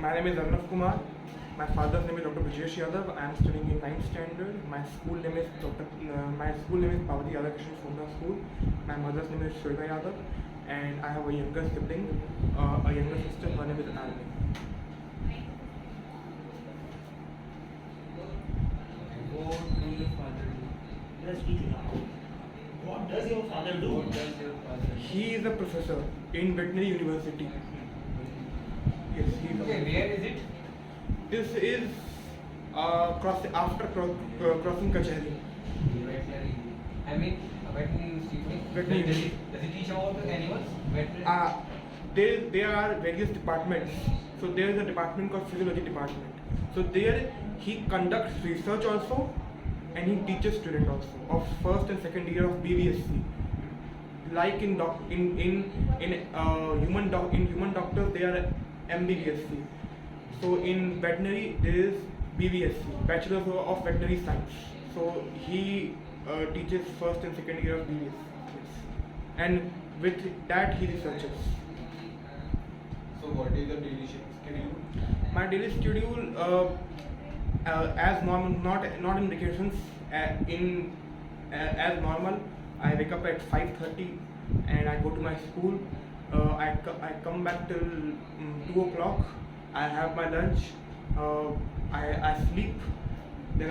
My name is Arnab Kumar. My father's name is Dr. Brijesh Yadav. I am studying in 9th standard. My school name is Pavati Yadav Sunda School. My mother's name is Shweta Yadav, and I have a younger sibling, a younger sister. Her name is Arnab. What do your father do? Let's speak now. What does your father do? What does your father do? He is a professor in veterinary university. Yes, he is. Okay, where is it? This is crossing Kachehari. Veterinary. I mean, veterinary institute. Veterinary. Does he teach about the animals? Veterinary. There are various departments. So there is a department called physiology department. So there he conducts research also, and he teaches students also of first and second year of BVSC. Like in human doctors they are MBBSc. So in veterinary there is BVSC, Bachelor of Veterinary Science. So he teaches first and second year of BVSC. Yes. And with that he researches. So what is the daily schedule? My daily schedule, as normal, not in vacations. As normal, I wake up at 5:30 and I go to my school. I come back till 2 o'clock. I have my lunch. I sleep. Then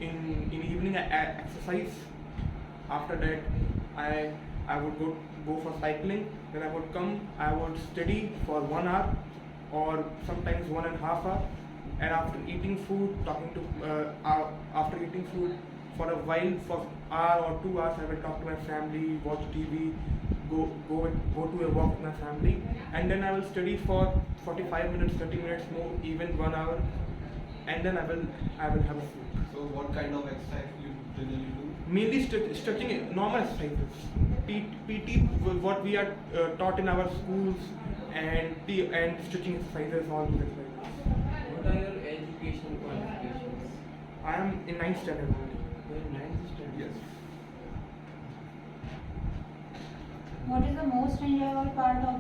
in evening I exercise. After that, I would go for cycling. Then I would come. I would study for 1 hour or sometimes 1.5 hours. And after eating food, after eating food for a while, for hour or 2 hours, I will talk to my family, watch TV, go to a walk with my family, and then I will study for 45 minutes, 30 minutes more, even 1 hour, and then I will have a sleep. So what kind of exercise you generally do? Mainly stretching, normal exercises, PT, what we are taught in our schools, and stretching exercises, all those exercises. What are your educational qualifications? I am in 9th standard only. You are in 9th standard. Yes. What is the most enjoyable part of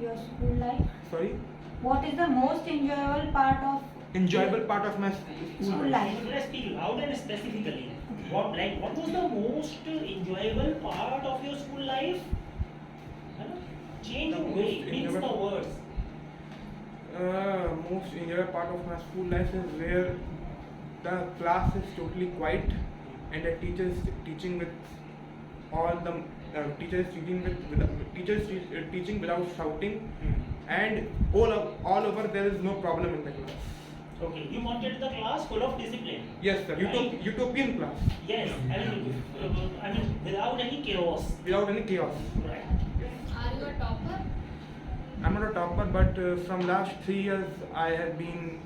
your school life? Sorry? What is the most enjoyable part of Enjoyable part of my school life. Let's speak loud and specifically. What was the most enjoyable part of your school life? Change The the most way, mix the enjoyable- words. Most enjoyable part of my school life is where the class is totally quiet and the teachers teaching with all the teachers teaching without shouting, and all over there is no problem in the class. Okay, you wanted the class full of discipline. Yes, sir. Right. Utopian class Yes, I mean without any chaos. without any chaos. Right. Are you a topper? I'm not a topper, but from last 3 years I have been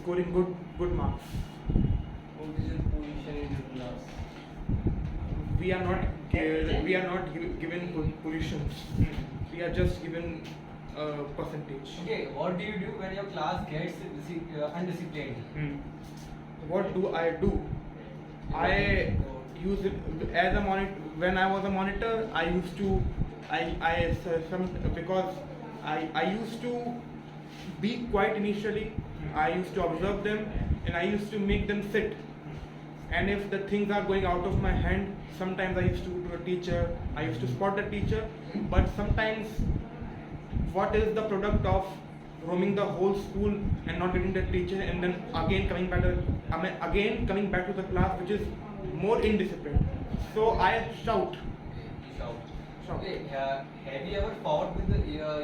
scoring good marks. What is your position in your class? We are not given positions. We are just given percentage. Okay, what do you do when your class gets undisciplined? What do I do? I use it as a monitor. When I was a monitor, I used to because I used to be quiet initially. I used to observe them and I used to make them sit. And if the things are going out of my hand, sometimes I used to go to a teacher. I used to spot the teacher. But sometimes, what is the product of roaming the whole school and not getting the teacher, and then again coming back to the class, which is more indisciplined. So I shout. Okay, have you ever fought with your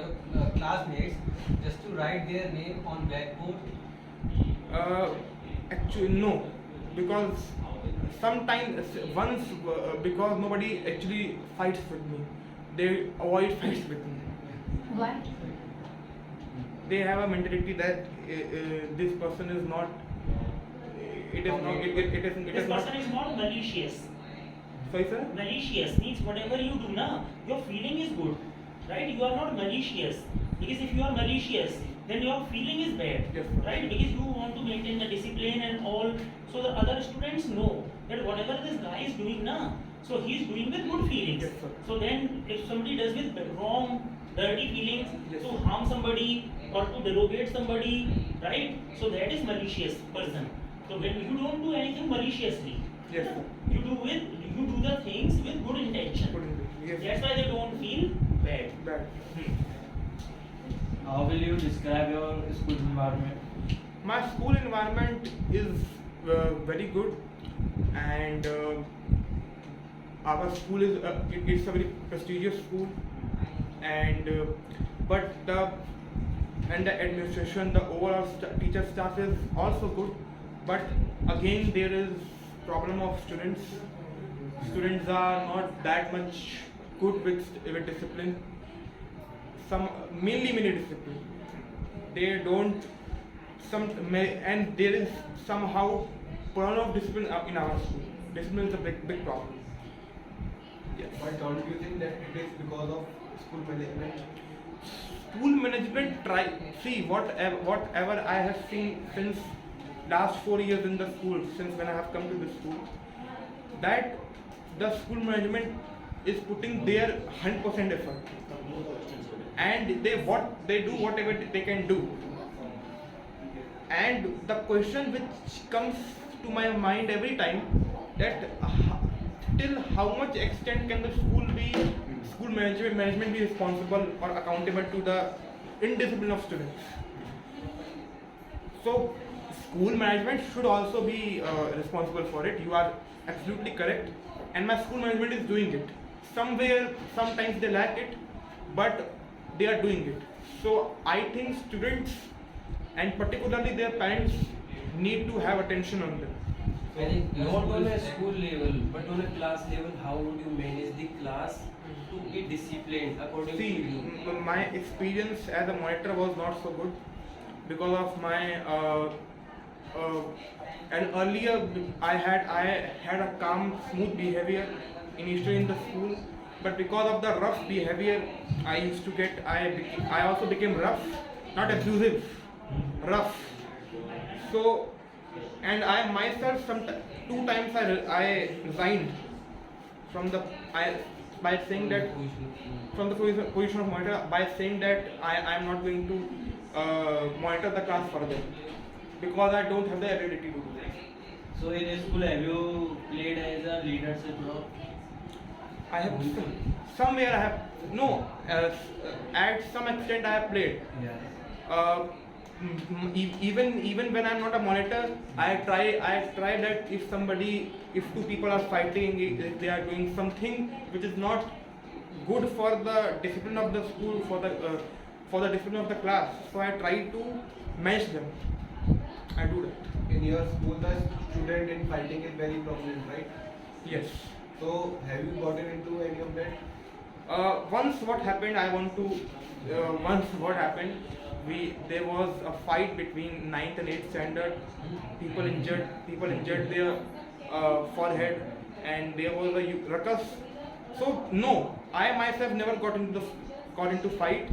classmates just to write their name on blackboard? Actually, no, because sometimes because nobody actually fights with me, they avoid fights with me. Why? They have a mentality that this person is not. It is not. It This is not. person is not malicious. Sorry, sir. Malicious means whatever you do now, your feeling is good, right? You are not malicious, because if you are malicious, then your feeling is bad, Yes, sir. right? Because you want to maintain the discipline and all, so the other students know that whatever this guy is doing now, so he is doing with good feelings. Yes, sir. So then, if somebody does with wrong dirty feelings Yes. to harm somebody or to derogate somebody, right? So that is malicious person. So when you don't do anything maliciously, Yes, sir. you do the things with good intention. Good English. Yes. That's why they don't feel bad. Bad. How will you describe your school environment? My school environment is very good, and our school is it's a very prestigious school, and but the administration, the overall teacher staff is also good, but again there is problem of students. Students are not that much good with discipline. Some mainly discipline. They don't and there is somehow problem of discipline in our school. Discipline is a big problem. Yes. But don't you think that it is because of school management? School management see whatever I have seen since last 4 years in the school, since when I have come to the school, that the school management is putting their 100% effort, and they do whatever they can do. And the question which comes to my mind every time, that till how much extent can the school management be responsible or accountable to the indiscipline of students? So school management should also be responsible for it. You are absolutely correct, and my school management is doing it. Sometimes they lack it, but they are doing it. So I think students, and particularly their parents, need to have attention on them. Not on a school level, but on a class level, how would you manage the class to be disciplined according to See, you? my experience as a monitor was not so good because of my and earlier I had a calm, smooth behavior initially in the school, but because of the rough behavior I also became rough, not abusive, rough. So, and I myself two times I resigned from the by saying that from the position of monitor, by saying that I am not going to monitor the class further because I don't have the ability to do that. So in a school, have you played as a leadership role? I have somewhere I have no at some extent I have played. Yeah. Even when I'm not a monitor, I try that if two people are fighting, if they are doing something which is not good for the discipline of the school, for the discipline of the class, so I try to match them. I do that. In your school, the student in fighting is very prominent, right? Yes. So, have you gotten into any of that? Once what happened, there was a fight between 9th and 8th standard. People injured their forehead, and there was a ruckus. So no, I myself never got into fight,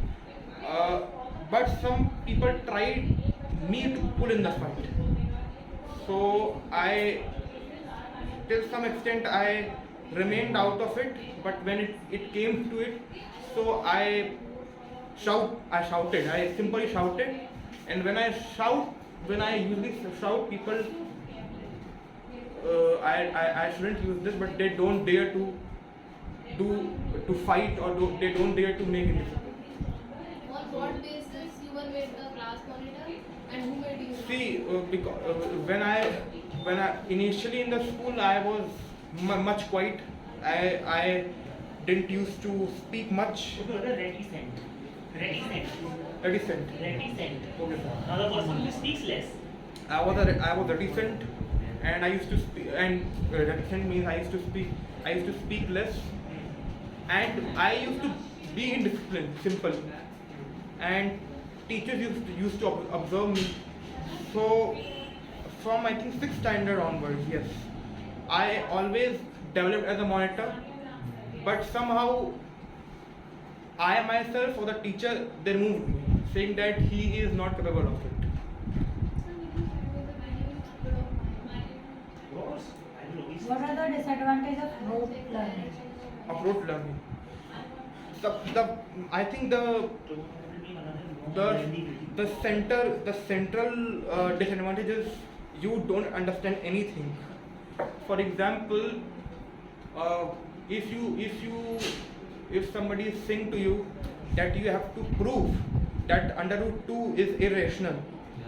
but some people tried me to pull in the fight. So till some extent I remained out of it, but when it came to it, so I shouted. I simply shouted, and when I usually shout, people, I shouldn't use this, but they don't dare to fight, or they don't dare to make it. On what basis you were made the class monitor and who made you? See, because when I initially in the school, I was much quiet. I didn't used to speak much. You were reticent. Reticent. Reticent. Okay, sir. Now the person who speaks less. I was reticent, and I used to speak. And reticent means I used to speak less, and I used to be in discipline, simple. And teachers used to observe me. So from I think 6th standard onwards, yes, I always developed as a monitor, but somehow I myself or the teacher, they removed me, saying that he is not capable of it. Of course. I will always. What are the disadvantages of rote learning? Of rote learning. the I think the central disadvantage is you don't understand anything. For example, if somebody is saying to you that you have to prove that under root 2 is irrational,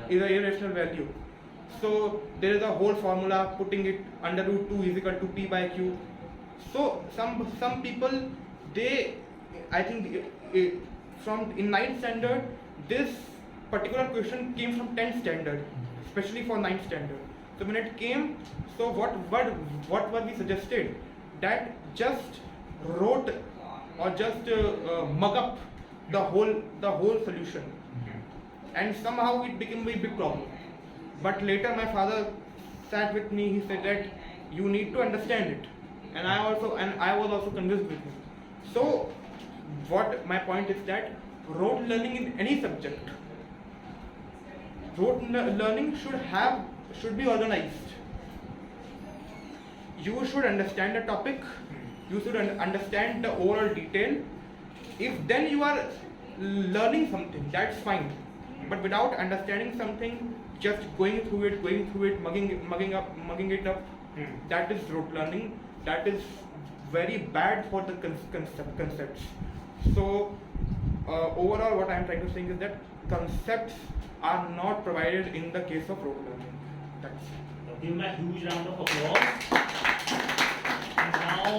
is an irrational value. So there is a whole formula putting it under root 2 is equal to p by q. So some people, they, I think from in 9th standard, this particular question came from 10th standard, especially for 9th standard. So when it came, so what were we suggested? That just wrote or just mug up the whole solution, and somehow it became a big problem. But later my father sat with me. He said that you need to understand it, and I was also convinced with him. So what my point is that rote learning in any subject, rote learning should be organized. You should understand the topic, you should understand the overall detail. If then you are learning something, that's fine. But without understanding something, just going through it, mugging it up, that is rote learning. That is very bad for the concepts. So overall, what I am trying to say is that concepts are not provided in the case of rote learning. That's it. Give him a huge round of applause. And now